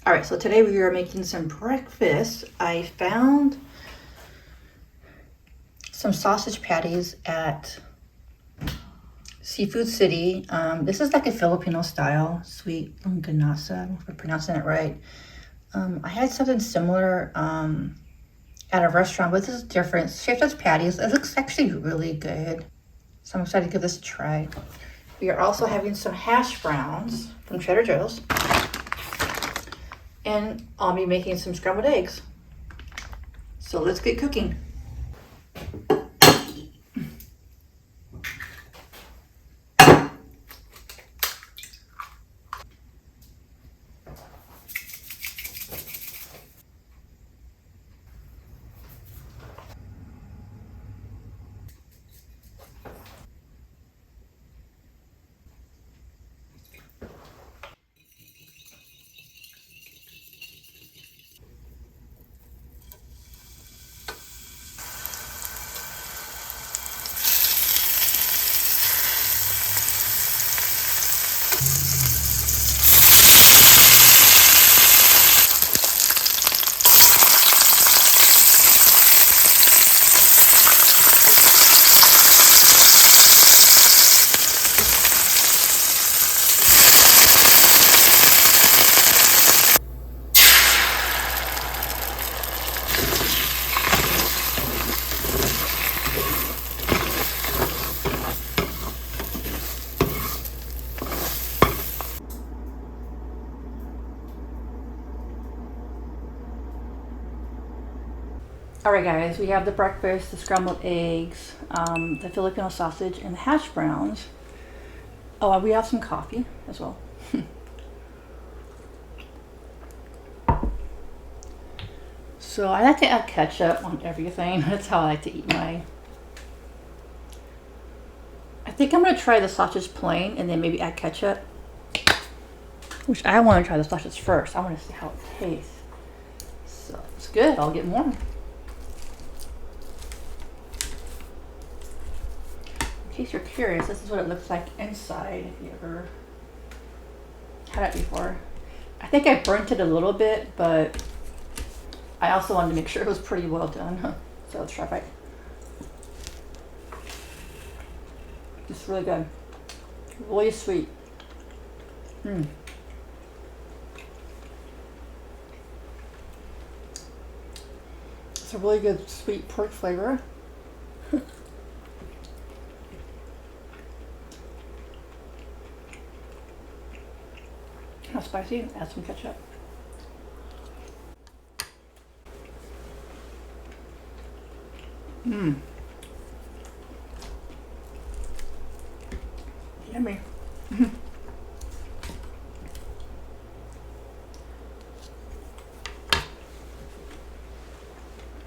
All right, so today we are making some breakfast. I found some sausage patties at Seafood City. This is like a Filipino style sweet longanisa. I don't know if I'm pronouncing it right. I had something similar at a restaurant, but this is different. Shaped as patties. It looks actually really good. So I'm excited to give this a try. We are also having some hash browns from Trader Joe's. And I'll be making some scrambled eggs. So let's get cooking. All right, guys, we have the breakfast, the scrambled eggs, the Filipino sausage, and the hash browns. Oh, and we have some coffee as well. So I like to add ketchup on everything. That's how I like to eat my... I think I'm going to try the sausage plain and then maybe add ketchup. Which I want to try the sausage first. I want to see how it tastes. So it's good. I'll get more. In case you're curious, this is what it looks like inside if you ever had it before. I think I burnt it a little bit, but I also wanted to make sure it was pretty well done. So let's try it. It's really good. Really sweet. It's a really good sweet pork flavor. Not spicy. Add some ketchup. Yummy.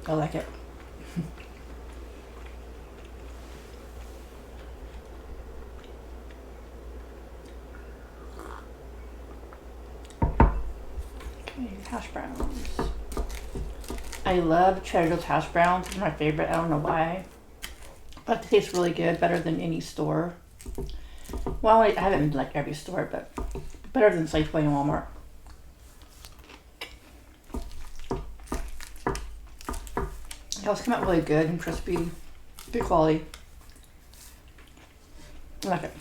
I like it. Okay, hash browns. I love Trader Joe's hash browns. They're my favorite. I don't know why, but they taste really good. Better than any store. Well, I haven't been to like every store, but better than Safeway and Walmart. It always come out really good and crispy. Good quality. I like it.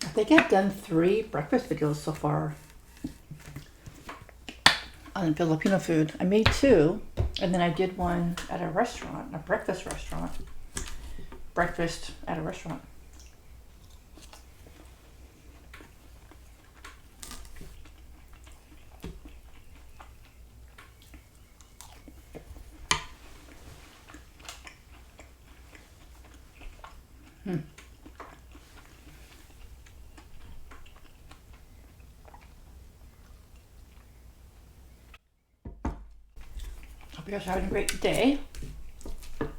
I think I've done 3 breakfast videos so far on Filipino food. I made 2, and then I did one at a restaurant, a breakfast restaurant. Breakfast at a restaurant. Hope you guys are having a great day. I'm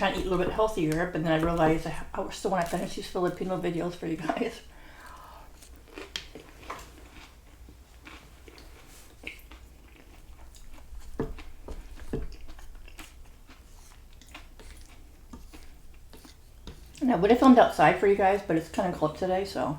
trying to eat a little bit healthier, but then I realized I still want to finish these Filipino videos for you guys. And I would have filmed outside for you guys, but it's kind of cold today, so.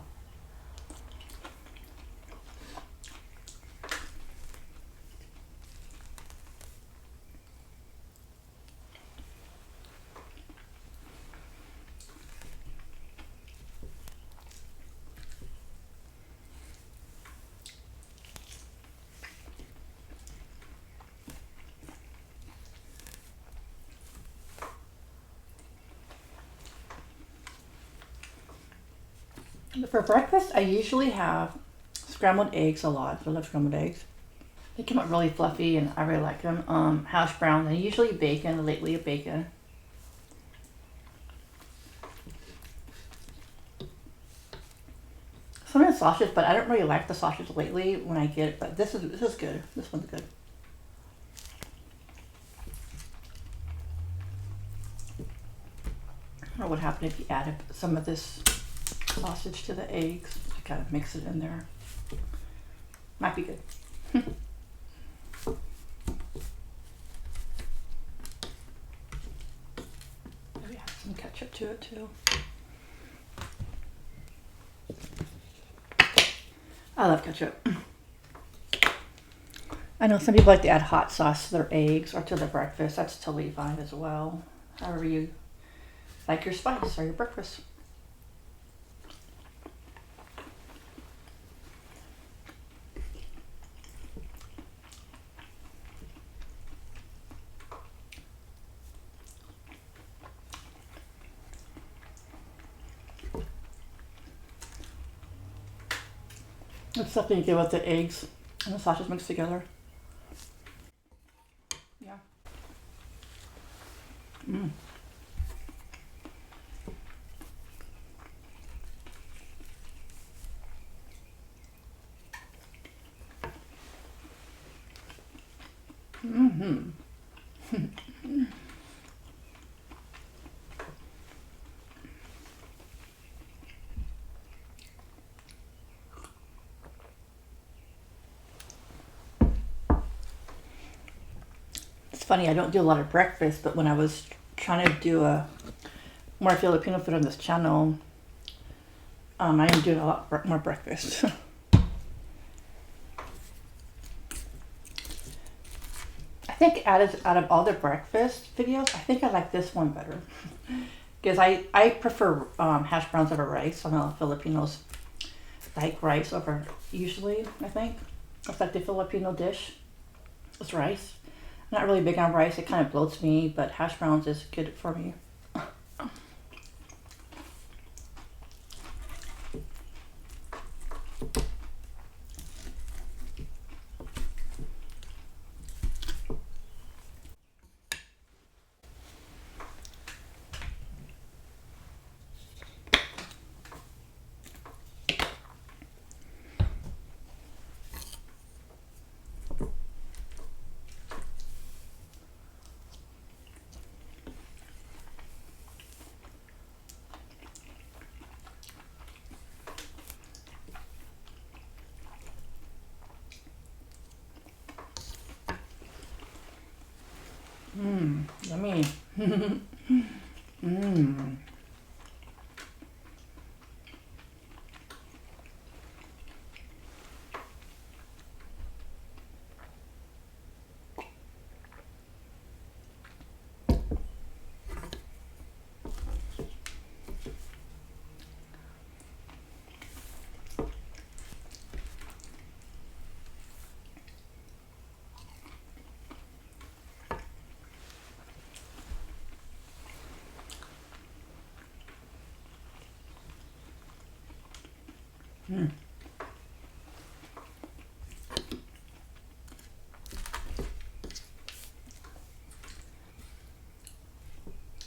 For breakfast, I usually have scrambled eggs a lot. I love scrambled eggs. They come out really fluffy and I really like them. Hash browns and usually bacon, lately bacon. Sometimes sausage, but I don't really like the sausage lately when I get it, but this is good. This one's good. I don't know what would happen if you added some of this sausage to the eggs to kind of mix it in there. Might be good. Maybe add some ketchup to it too. I love ketchup. I know some people like to add hot sauce to their eggs or to their breakfast. That's totally fine as well. However you like your spice or your breakfast. It's something you get with the eggs and the sausage mixed together. Yeah. Mm. Mm-hmm. It's funny, I don't do a lot of breakfast, but when I was trying to do a more Filipino food on this channel, I am doing a lot more breakfast. I think out of all the breakfast videos, I think I like this one better. Because I prefer hash browns over rice. I know Filipinos like rice over usually, I think. It's like the Filipino dish. It's rice. I'm not really big on rice. It kind of bloats me, but hash browns is good for me. Mmm, yummy. Mmm. Mm.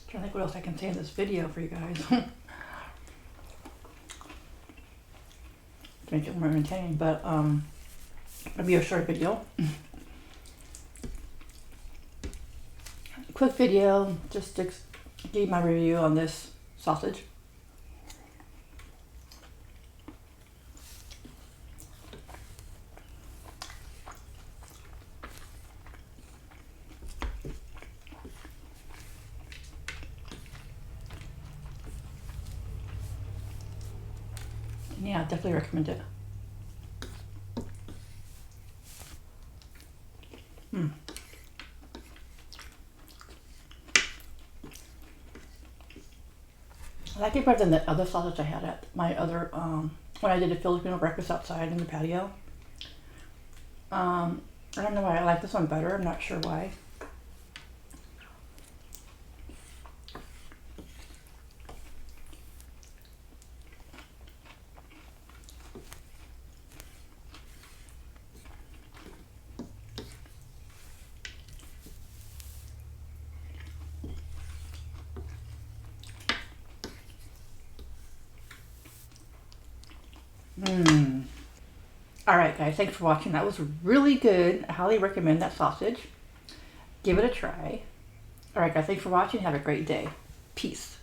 Trying to think what else I can say in this video for you guys. To make it more entertaining, but it'll be a short video. Quick video, just give you my review on this sausage. Yeah, I definitely recommend it. I like it better than the other sausage I had at my other, when I did a Filipino breakfast outside in the patio. I don't know why I like this one better. I'm not sure why. All right, guys, thanks for watching. That was really good. I highly recommend that sausage. Give it a try. All right, guys, thanks for watching. Have a great day. Peace.